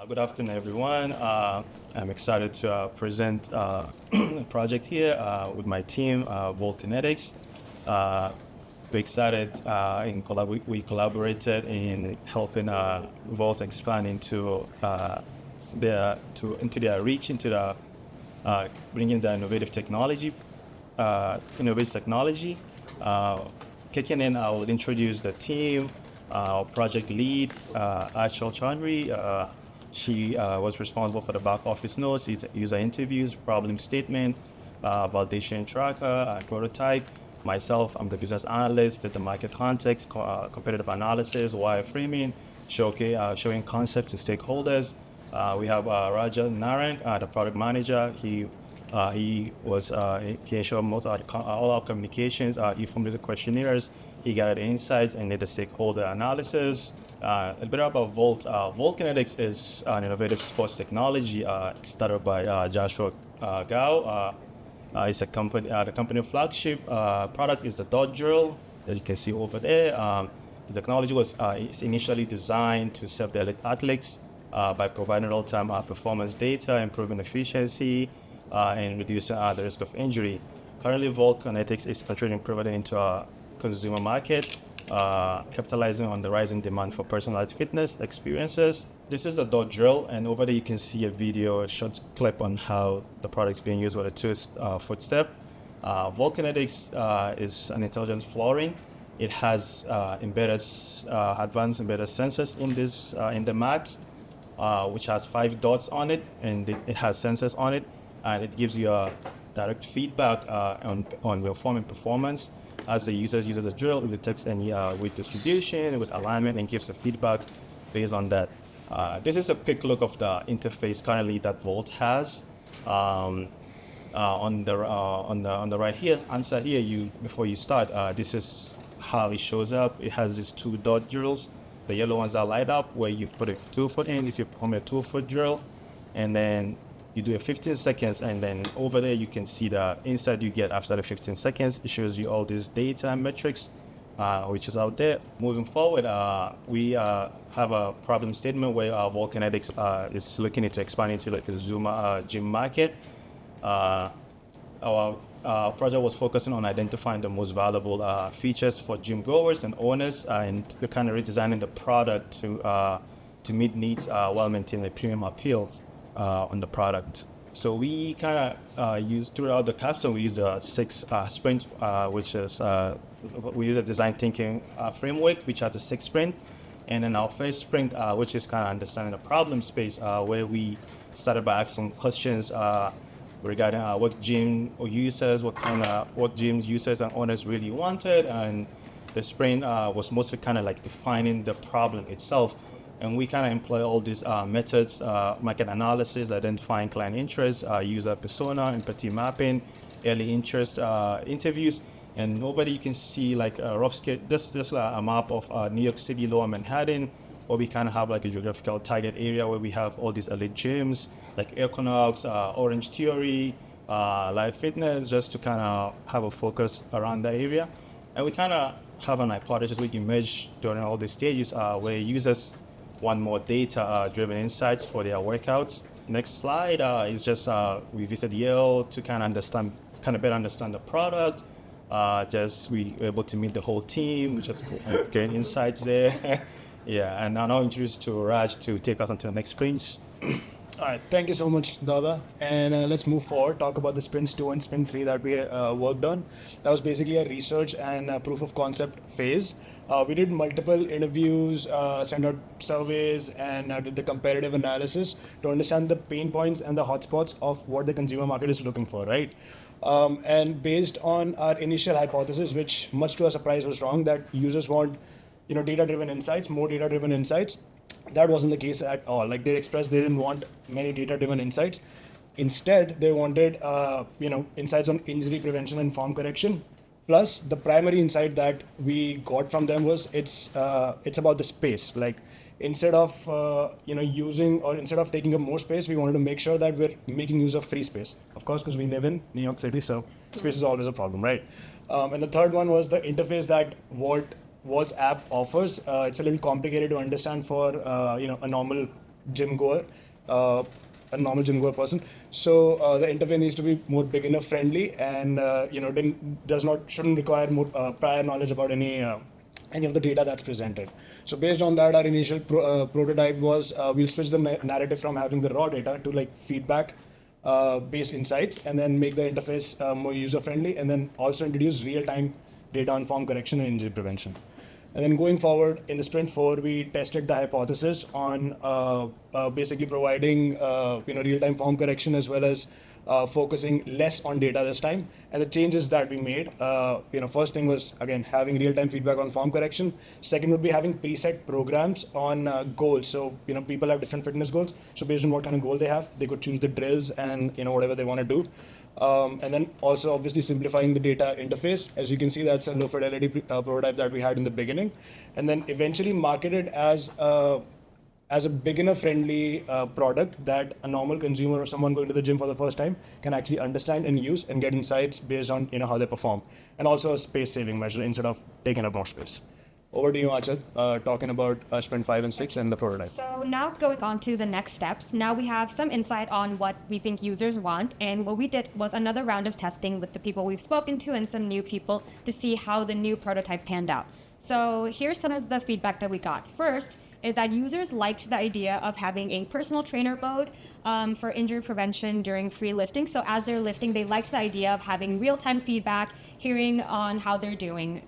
Good afternoon, everyone. I'm excited to present a project here with my team, Volt Kinetics. We're excited we collaborated in helping Volt expand into their reach into the bringing the innovative technology. Kicking in, I will introduce the team. Our project lead, Achol Chowdhury. She was responsible for the back office notes, user interviews, problem statement, validation tracker, prototype. Myself, I'm the business analyst, did the market context, competitive analysis, wireframing, showing concept to stakeholders. We have Rajat Narang, the product manager. He ensured all our communications. He formed the questionnaires. He gathered insights and did the stakeholder analysis. A bit about Volt. Volt Kinetics is an innovative sports technology started by Joshua Gao. It's a company. The company flagship product is the dot drill that you can see over there. The technology was initially designed to serve the elite athletes by providing real-time performance data, improving efficiency, and reducing the risk of injury. Currently, Volt Kinetics is contributing providing into a consumer market, capitalizing on the rising demand for personalized fitness experiences. This is the dot drill, and over there you can see a short clip on how the product is being used with a two-footstep. Volt Kinetics is an intelligent flooring. It has advanced embedded sensors in the mat, which has 5 dots on it, and it has sensors on it, and it gives you a direct feedback on your form and performance. As the user uses the drill, it detects any weight distribution with alignment and gives a feedback based on that. This is a quick look of the interface currently that Volt has. On the right here, answer here, before you start, this is how it shows up. It has these 2 dot drills. The yellow ones are light up where you put a 2-foot in if you perform a 2-foot drill, and then you do a 15 seconds, and then over there you can see the insight you get after the 15 seconds. It shows you all these data and metrics, which is out there. Moving forward, we have a problem statement where Volt Kinetics is looking into expanding to the consumer gym market. Our project was focusing on identifying the most valuable features for gym goers and owners, and we're kind of redesigning the product to meet needs while maintaining a premium appeal on the product. So we kind of use throughout the Capstone, we use a 6 sprint, which is we use a design thinking framework, which has a 6 sprint, and then our first sprint, which is kind of understanding the problem space, where we started by asking questions regarding what gyms users and owners really wanted, and the sprint was mostly kind of like defining the problem itself. And we kind of employ all these methods, market analysis, identifying client interests, user persona, empathy mapping, early interest interviews. And over there you can see like a rough sketch, just like a map of New York City, Lower Manhattan, where we kind of have like a geographical target area where we have all these elite gyms like Equinox, Orange Theory, Live Fitness, just to kind of have a focus around that area. And we kind of have an hypothesis we emerge during all these stages where users want more data-driven insights for their workouts. Next slide is just we visit Yale to kind of better understand the product. Just we were able to meet the whole team, which is gain insights there. Yeah, and I'll introduce to Raj to take us on to the next sprints. All right, thank you so much, Dauda. And let's move forward, talk about the sprints 2 and sprint 3 that we worked on. That was basically a research and proof of concept phase. We did multiple interviews, sent out surveys, and did the comparative analysis to understand the pain points and the hotspots of what the consumer market is looking for, right? And based on our initial hypothesis, which much to our surprise was wrong, that users want data-driven insights, more data-driven insights. That wasn't the case at all. Like they expressed, they didn't want many data-driven insights. Instead, they wanted insights on injury prevention and form correction. Plus, the primary insight that we got from them was it's about the space. Like instead of instead of taking up more space, we wanted to make sure that we're making use of free space. Of course, because we live in New York City, so space is always a problem, right? And the third one was the interface that Volt's app offers. It's a little complicated to understand for a normal gym goer, a normal gym goer person. So the interface needs to be more beginner friendly, and shouldn't require more prior knowledge about any of the data that's presented. So based on that, our initial prototype was we'll switch the narrative from having the raw data to like feedback based insights, and then make the interface more user friendly, and then also introduce real time data informed correction and injury prevention. And then going forward in the sprint 4, we tested the hypothesis on basically providing real-time form correction, as well as focusing less on data this time. And the changes that we made, first thing was again having real-time feedback on form correction. Second would be having preset programs on goals. So people have different fitness goals. So based on what kind of goal they have, they could choose the drills and whatever they want to do. And then also obviously simplifying the data interface. As you can see, that's a low fidelity prototype that we had in the beginning, and then eventually marketed as a beginner friendly product that a normal consumer or someone going to the gym for the first time can actually understand and use and get insights based on how they perform, and also a space saving measure instead of taking up more space. Over to you, Achol, talking about Sprint 5 and 6 and the prototype. So now going on to the next steps. Now we have some insight on what we think users want. And what we did was another round of testing with the people we've spoken to and some new people to see how the new prototype panned out. So here's some of the feedback that we got. First is that users liked the idea of having a personal trainer mode for injury prevention during free lifting. So as they're lifting, they liked the idea of having real-time feedback, hearing on how they're doing.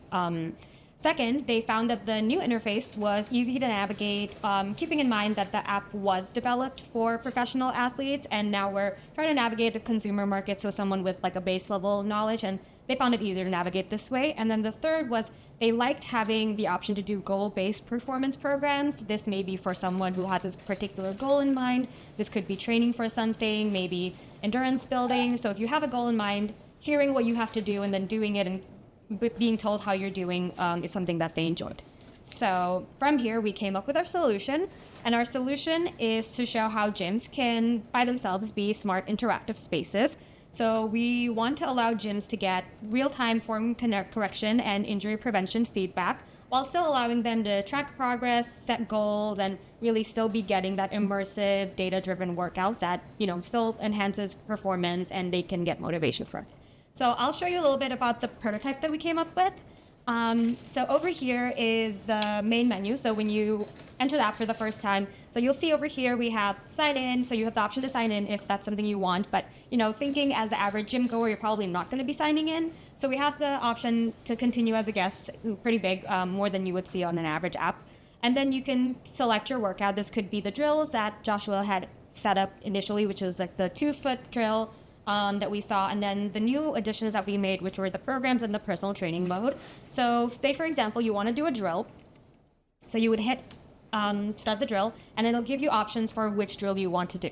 Second, they found that the new interface was easy to navigate, keeping in mind that the app was developed for professional athletes, and now we're trying to navigate the consumer market, so someone with like a base level knowledge, and they found it easier to navigate this way. And then the third was they liked having the option to do goal-based performance programs. This may be for someone who has a particular goal in mind. This could be training for something, maybe endurance building. So if you have a goal in mind, hearing what you have to do and then doing it and being told how you're doing is something that they enjoyed. So from here, we came up with our solution. And our solution is to show how gyms can, by themselves, be smart interactive spaces. So we want to allow gyms to get real-time form correction and injury prevention feedback, while still allowing them to track progress, set goals, and really still be getting that immersive, data-driven workouts that, still enhances performance and they can get motivation from it. So I'll show you a little bit about the prototype that we came up with. So over here is the main menu. So when you enter the app for the first time, so you'll see over here we have sign in. So you have the option to sign in if that's something you want. But thinking as the average gym goer, you're probably not going to be signing in. So we have the option to continue as a guest, pretty big, more than you would see on an average app. And then you can select your workout. This could be the drills that Joshua had set up initially, which is like the 2-foot drill. That we saw, and then the new additions that we made, which were the programs and the personal training mode. So say, for example, you want to do a drill. So you would hit start the drill, and it'll give you options for which drill you want to do.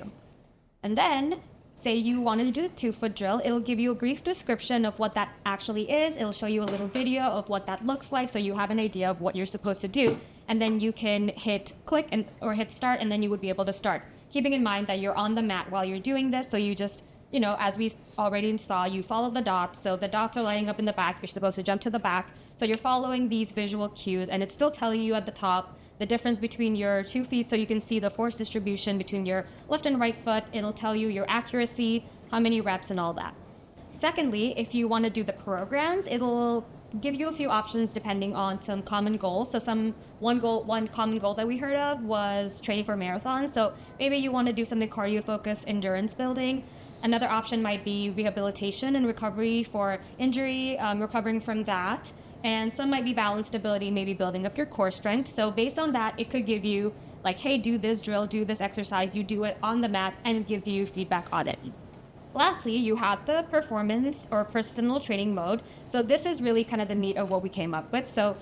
And then, say you wanted to do the 2-foot drill, it'll give you a brief description of what that actually is. It'll show you a little video of what that looks like, so you have an idea of what you're supposed to do. And then you can hit click or hit start, and then you would be able to start. Keeping in mind that you're on the mat while you're doing this, so you just as we already saw, you follow the dots. So the dots are lining up in the back. You're supposed to jump to the back. So you're following these visual cues, and it's still telling you at the top the difference between your 2 feet. So you can see the force distribution between your left and right foot. It'll tell you your accuracy, how many reps, and all that. Secondly, if you want to do the programs, it'll give you a few options depending on some common goals. So one common goal that we heard of was training for marathons. So maybe you want to do something cardio-focused, endurance building. Another option might be rehabilitation and recovery for injury, recovering from that. And some might be balance stability, maybe building up your core strength. So based on that, it could give you like, hey, do this drill, do this exercise. You do it on the mat, and it gives you feedback on it. Lastly, you have the performance or personal training mode. So this is really kind of the meat of what we came up with. So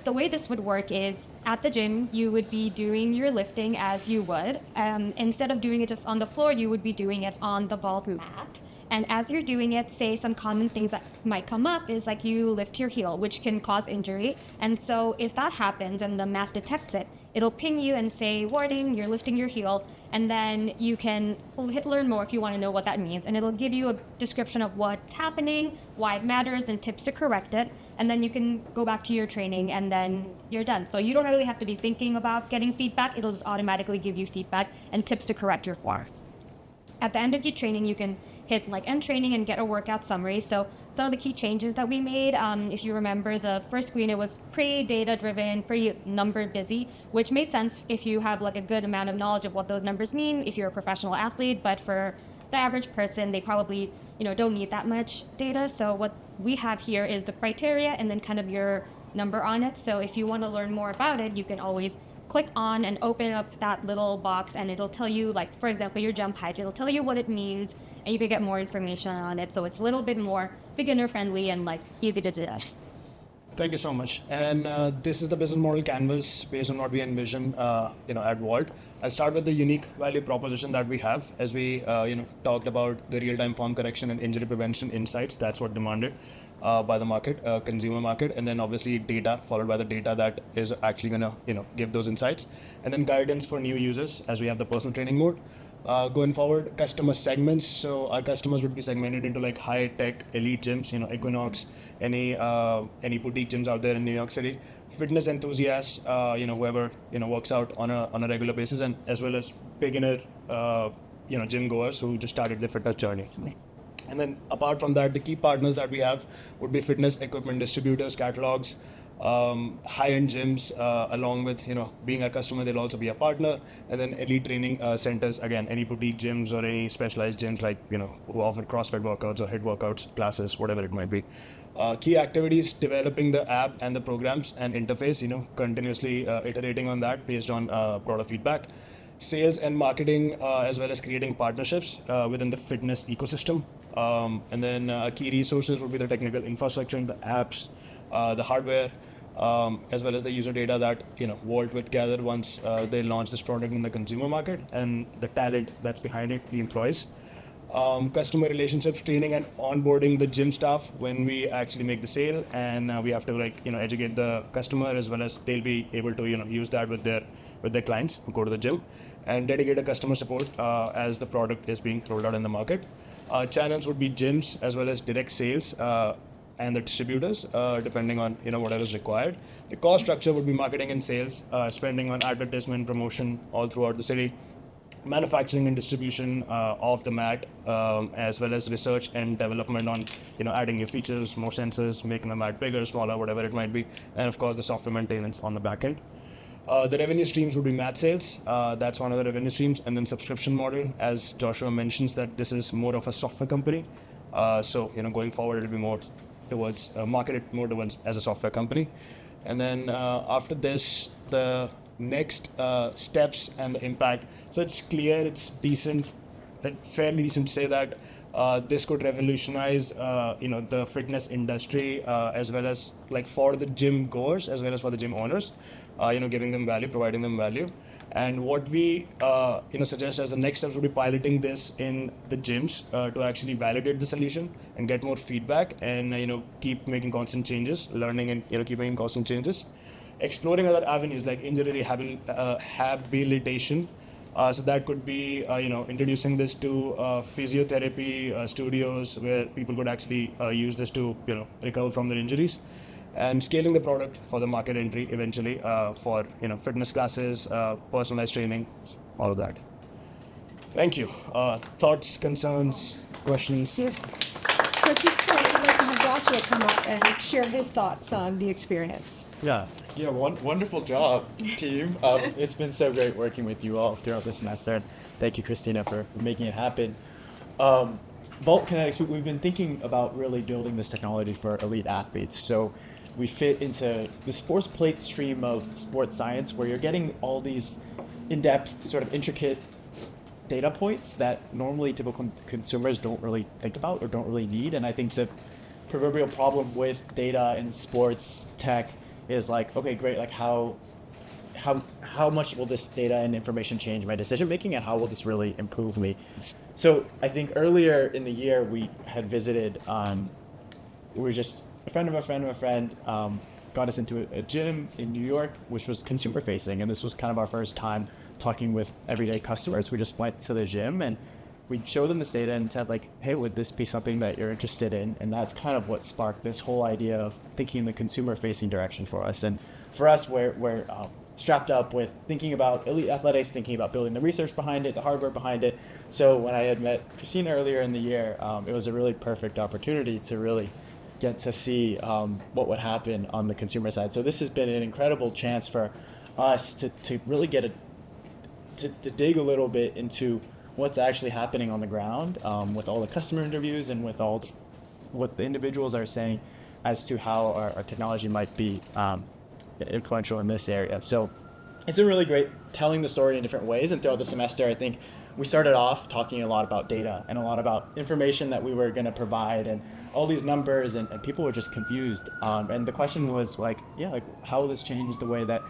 the way this would work is at the gym, you would be doing your lifting as you would. Instead of doing it just on the floor, you would be doing it on the vault mat. And as you're doing it, say some common things that might come up is like you lift your heel, which can cause injury. And so if that happens and the mat detects it, it'll ping you and say, warning, you're lifting your heel. And then you can hit learn more if you want to know what that means. And it'll give you a description of what's happening, why it matters, and tips to correct it. and then you can go back to your training, and then you're done. So you don't really have to be thinking about getting feedback. It'll just automatically give you feedback and tips to correct your form. At the end of your training, you can hit like end training and get a workout summary. So some of the key changes that we made, if you remember the first screen, it was pretty data driven, pretty number busy, which made sense if you have like a good amount of knowledge of what those numbers mean if you're a professional athlete. But for the average person, they probably don't need that much data. So what we have here is the criteria and then kind of your number on it. So if you want to learn more about it, you can always click on and open up that little box, and it'll tell you, like, for example, your jump height. It'll tell you what it means, and you can get more information on it. So it's a little bit more beginner friendly and like easy to digest. Thank you so much. And this is the business model canvas based on what we envision, at Vault. I'll start with the unique value proposition that we have, as we, talked about the real-time form correction and injury prevention insights. That's what demanded by the market, consumer market, and then obviously data, followed by the data that is actually gonna, give those insights, and then guidance for new users, as we have the personal training mode. Going forward, customer segments. So our customers would be segmented into like high-tech elite gyms, Equinox, any boutique gyms out there in New York City, fitness enthusiasts, whoever works out on a regular basis, and as well as beginner gym goers who just started their fitness journey. And then apart from that, the key partners that we have would be fitness equipment distributors, catalogs, high-end gyms, along with being a customer, they'll also be a partner. And then elite training centers, again, any boutique gyms or any specialized gyms like who offer CrossFit workouts or HIIT workouts, classes, whatever it might be. Key activities: developing the app and the programs and interface, continuously iterating on that based on product feedback. Sales and marketing, as well as creating partnerships within the fitness ecosystem. And then key resources would be the technical infrastructure, the apps, the hardware, as well as the user data that Vault would gather once they launch this product in the consumer market, and the talent that's behind it, the employees. Customer relationships, training and onboarding the gym staff when we actually make the sale, and we have to educate the customer, as well as they'll be able to use that with their clients who go to the gym, and dedicated customer support as the product is being rolled out in the market. Channels would be gyms as well as direct sales and the distributors, depending on whatever is required. The cost structure would be marketing and sales, spending on advertisement, promotion all throughout the city, manufacturing and distribution of the mat, as well as research and development on adding new features, more sensors, making the mat bigger, smaller, whatever it might be, and of course the software maintenance on the back end. The revenue streams would be mat sales. That's one of the revenue streams, and then subscription model, as Joshua mentions that this is more of a software company. So going forward, it'll be more towards marketed more towards as a software company. And then after this, the next steps and the impact. So it's clear, it's decent, fairly decent to say that this could revolutionize the fitness industry, as well as like for the gym goers as well as for the gym owners, giving them value, providing them value. And what we suggest as the next steps would be piloting this in the gyms to actually validate the solution and get more feedback, and keep making constant changes, learning and keep making constant changes. Exploring other avenues like injury rehabilitation. So that could be introducing this to physiotherapy studios where people could actually use this to recover from their injuries, and scaling the product for the market entry eventually for fitness classes, personalized training, all of that. Thank you. Thoughts, concerns, questions? So at this point, I'd like to have Joshua come up and share his thoughts on the experience. Yeah, wonderful job, team. It's been so great working with you all throughout the semester. And thank you, Christina, for making it happen. Vault Kinetics, we've been thinking about really building this technology for elite athletes. So we fit into this force plate stream of sports science where you're getting all these in-depth, sort of intricate data points that normally typical consumers don't really think about or don't really need. And I think the proverbial problem with data in sports tech is like, okay, great, like how much will this data and information change my decision making, and how will this really improve me? So I think earlier in the year we had visited, we were just a friend of a friend of a friend got us into a gym in New York, which was consumer facing, and this was kind of our first time talking with everyday customers. We just went to the gym, and we showed them this data and said like, hey, would this be something that you're interested in? And that's kind of what sparked this whole idea of thinking in the consumer-facing direction for us. And for us, we're strapped up with thinking about elite athletics, thinking about building the research behind it, the hardware behind it. So when I had met Christina earlier in the year, it was a really perfect opportunity to really get to see what would happen on the consumer side. So this has been an incredible chance for us to really get to dig a little bit into what's actually happening on the ground with all the customer interviews and with all what the individuals are saying as to how our technology might be influential in this area. So it's been really great telling the story in different ways. And throughout the semester, I think we started off talking a lot about data and a lot about information that we were going to provide and all these numbers, and people were just confused. And the question was like, how will this change the way that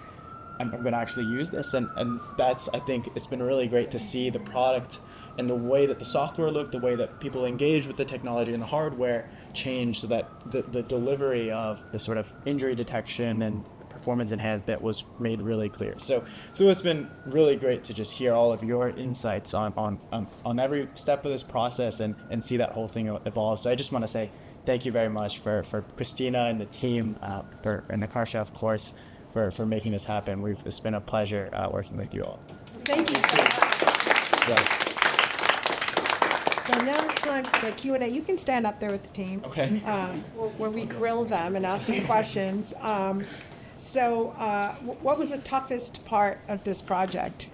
I'm going to actually use this? And that's, I think it's been really great to see the product and the way that the software looked, the way that people engage with the technology and the hardware change, so that the delivery of the sort of injury detection and performance enhancement was made really clear. So it's been really great to just hear all of your insights on every step of this process and see that whole thing evolve. So I just want to say thank you very much for Christina and the team, and Akarsha, of course, for making this happen. It's been a pleasure working with you all. Thank you so much. Yeah. So now it's time for the Q&A. You can stand up there with the team. Okay. Where we grill them and ask them questions. So what was the toughest part of this project?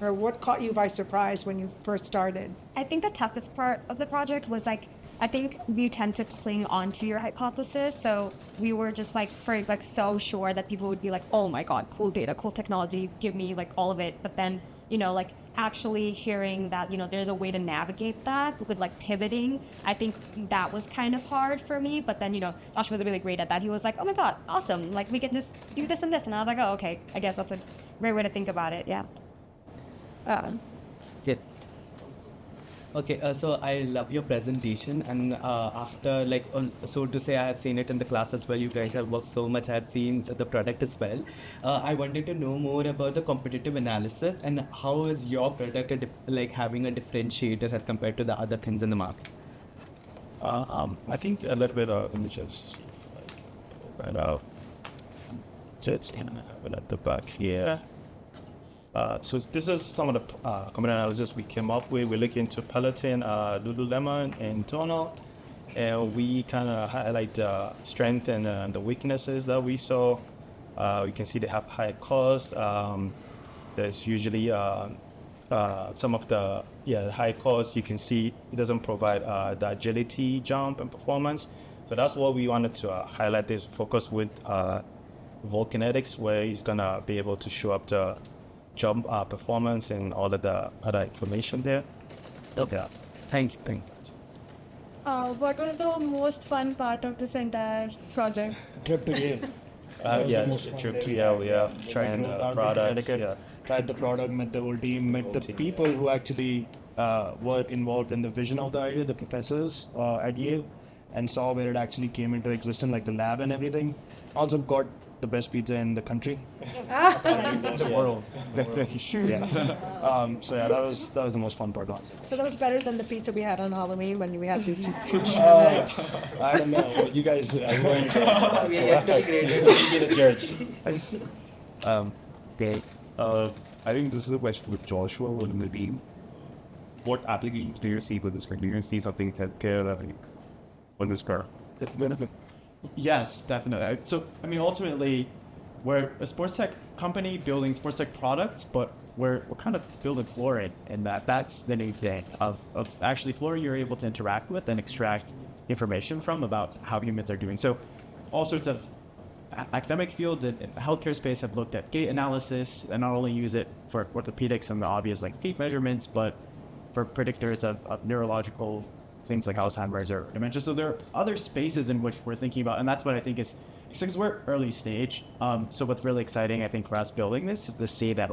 Or what caught you by surprise when you first started? I think the toughest part of the project was I think you tend to cling on to your hypothesis. So we were just so sure that people would be like, oh my God, cool data, cool technology, give me all of it. But then, actually hearing that, there's a way to navigate that with pivoting, I think that was kind of hard for me. But then, Josh was really great at that. He was like, oh my God, awesome. We can just do this and this. And I was like, oh, okay, I guess that's a great way to think about it. Yeah. Yeah. Okay, so I love your presentation, and after so to say, I have seen it in the classes where you guys have worked so much. I have seen the product as well. I wanted to know more about the competitive analysis and how is your product having a differentiator as compared to the other things in the market. I think a little bit of, let me just pull that out. Just have it at the back here. So this is some of the common analysis we came up with. We're looking into Peloton, Lululemon, and Tonal, and we kind of highlight the strength and the weaknesses that we saw. You can see they have high cost. There's usually some of the high cost. You can see it doesn't provide the agility, jump, and performance. So that's what we wanted to highlight. This focus with Volkinetics, where he's gonna be able to show up the jump performance and all of the other information there. Okay. Thank you. What was the most fun part of this entire project? Trip to Yale. Trip to Yale, trying the product. Tried the product, met the whole team, met the people who actually were involved in the vision of the idea, the professors at Yale, and saw where it actually came into existence, like the lab and everything. Also got the best pizza in the country, the world. So that was the most fun part. So that was better than the pizza we had on Halloween when we had this huge I don't know. You guys are going to Get a judge. Okay. I think this is a question with Joshua in the team. What applications do you see for this? Do you see something healthcare on this car? Yes, definitely. So, ultimately, we're a sports tech company building sports tech products, but we're kind of building Flora in that. That's the new thing of actually Flora you're able to interact with and extract information from about how humans are doing. So, all sorts of academic fields and healthcare space have looked at gait analysis and not only use it for orthopedics and the obvious feet measurements, but for predictors of neurological things like Alzheimer's or dementia. So there are other spaces in which we're thinking about, and that's what I think is, because we're early stage. So what's really exciting, I think, for us building this is to see that,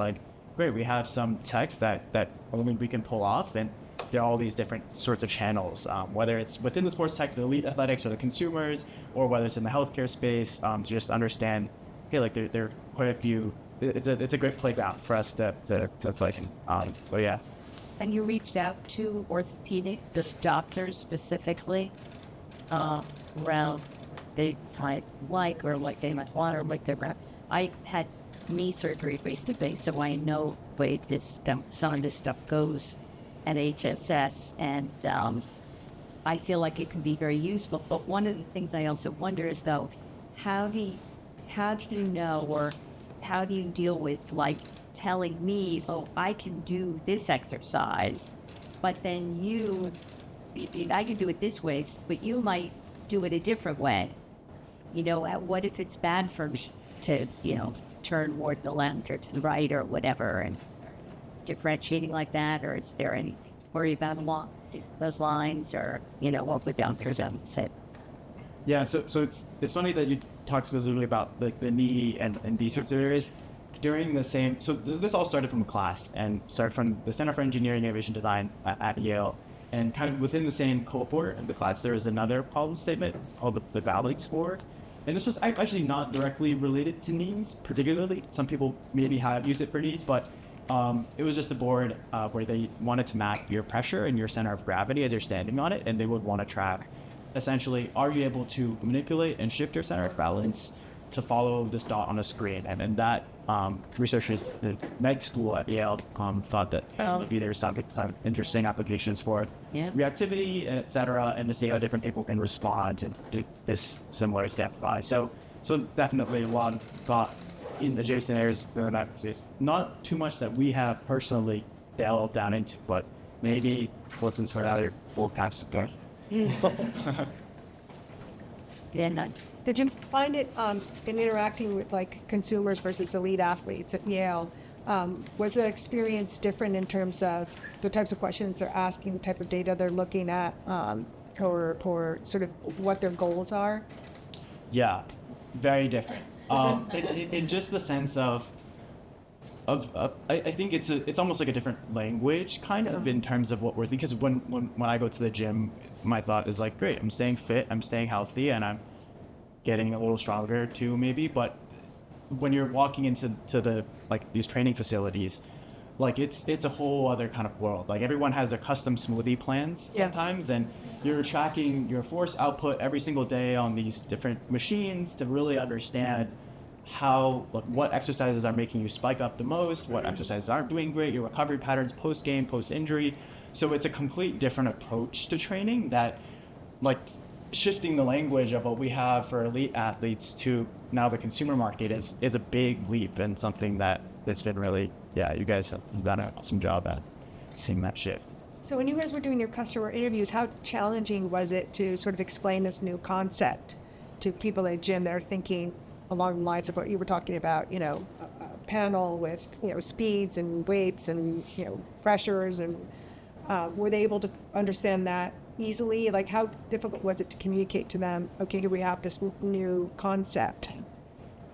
great, we have some tech that we can pull off, and there are all these different sorts of channels, whether it's within the sports tech, the elite athletics, or the consumers, or whether it's in the healthcare space, to just understand, hey, there are quite a few. It's a great playground for us to play in. So yeah. And you reached out to orthopedics, just doctors specifically, around they might like or like they might want or like they're. I had knee surgery face to face, so I know the way some of this stuff goes at HSS, and I feel like it can be very useful. But one of the things I also wonder is though, how do you know, or how do you deal with like telling me, oh, I can do this exercise, but then I can do it this way, but you might do it a different way. You know, what if it's bad for me to, turn more to the left or to the right or whatever, and differentiating like that, or is there any worry about along those lines, or, what would doctors say? Yeah, so it's funny that you talked specifically about like the knee and these sorts of areas. During the same, so this all started from a class and started from the Center for Engineering Innovation Design at Yale, and kind of within the same cohort of the class, there was another problem statement called the Valley score. And this was actually not directly related to knees, particularly. Some people maybe have used it for knees, but it was just a board where they wanted to map your pressure and your center of gravity as you're standing on it, and they would want to track, essentially, are you able to manipulate and shift your center of balance to follow this dot on a screen? And that researchers at the med school at Yale thought that maybe there's some interesting applications for reactivity, et cetera, and to see how different people can respond to this similar step by. So definitely a lot of thought in adjacent areas of that. Not too much that we have personally delved down into, but maybe lessons for other full caps of go. Did you find it in interacting with like consumers versus elite athletes at Yale? Was the experience different in terms of the types of questions they're asking, the type of data they're looking at, or sort of what their goals are? Yeah, very different. In just the sense of I think it's almost like a different language kind of in terms of what we're thinking. Because when I go to the gym, my thought is like, great, I'm staying fit, I'm staying healthy, and I'm getting a little stronger too, maybe. But when you're walking into the like these training facilities, like it's a whole other kind of world. Like everyone has their custom smoothie plans sometimes, and you're tracking your force output every single day on these different machines to really understand how, like, what exercises are making you spike up the most, what exercises aren't doing great, your recovery patterns post-game, post-injury. So it's a complete different approach to training that, like, shifting the language of what we have for elite athletes to now the consumer market is a big leap, and something that's been really, you guys have done an awesome job at seeing that shift. So when you guys were doing your customer interviews, how challenging was it to sort of explain this new concept to people at gym that are thinking along the lines of what you were talking about, a panel with, speeds and weights and, pressures, and were they able to understand that easily? Like, how difficult was it to communicate to them, okay, we have this new concept?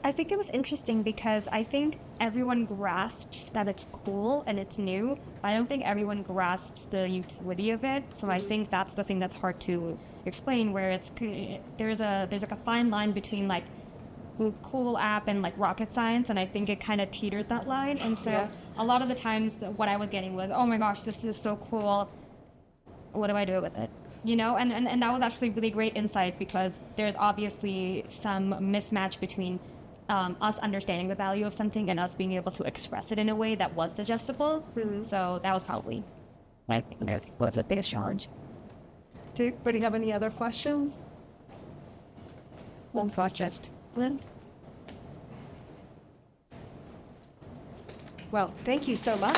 I think it was interesting because I think everyone grasps that it's cool and it's new, but I don't think everyone grasps the utility of it. So I think that's the thing that's hard to explain, where there's like a fine line between like cool app and like rocket science, and I think it kind of teetered that line. And so a lot of the times what I was getting was, oh my gosh, this is so cool, what do I do with it? And that was actually really great insight, because there's obviously some mismatch between us understanding the value of something and us being able to express it in a way that was digestible. Mm-hmm. So that was probably, I think, that was the biggest challenge. Do anybody have any other questions? One project. Well, thank you so much.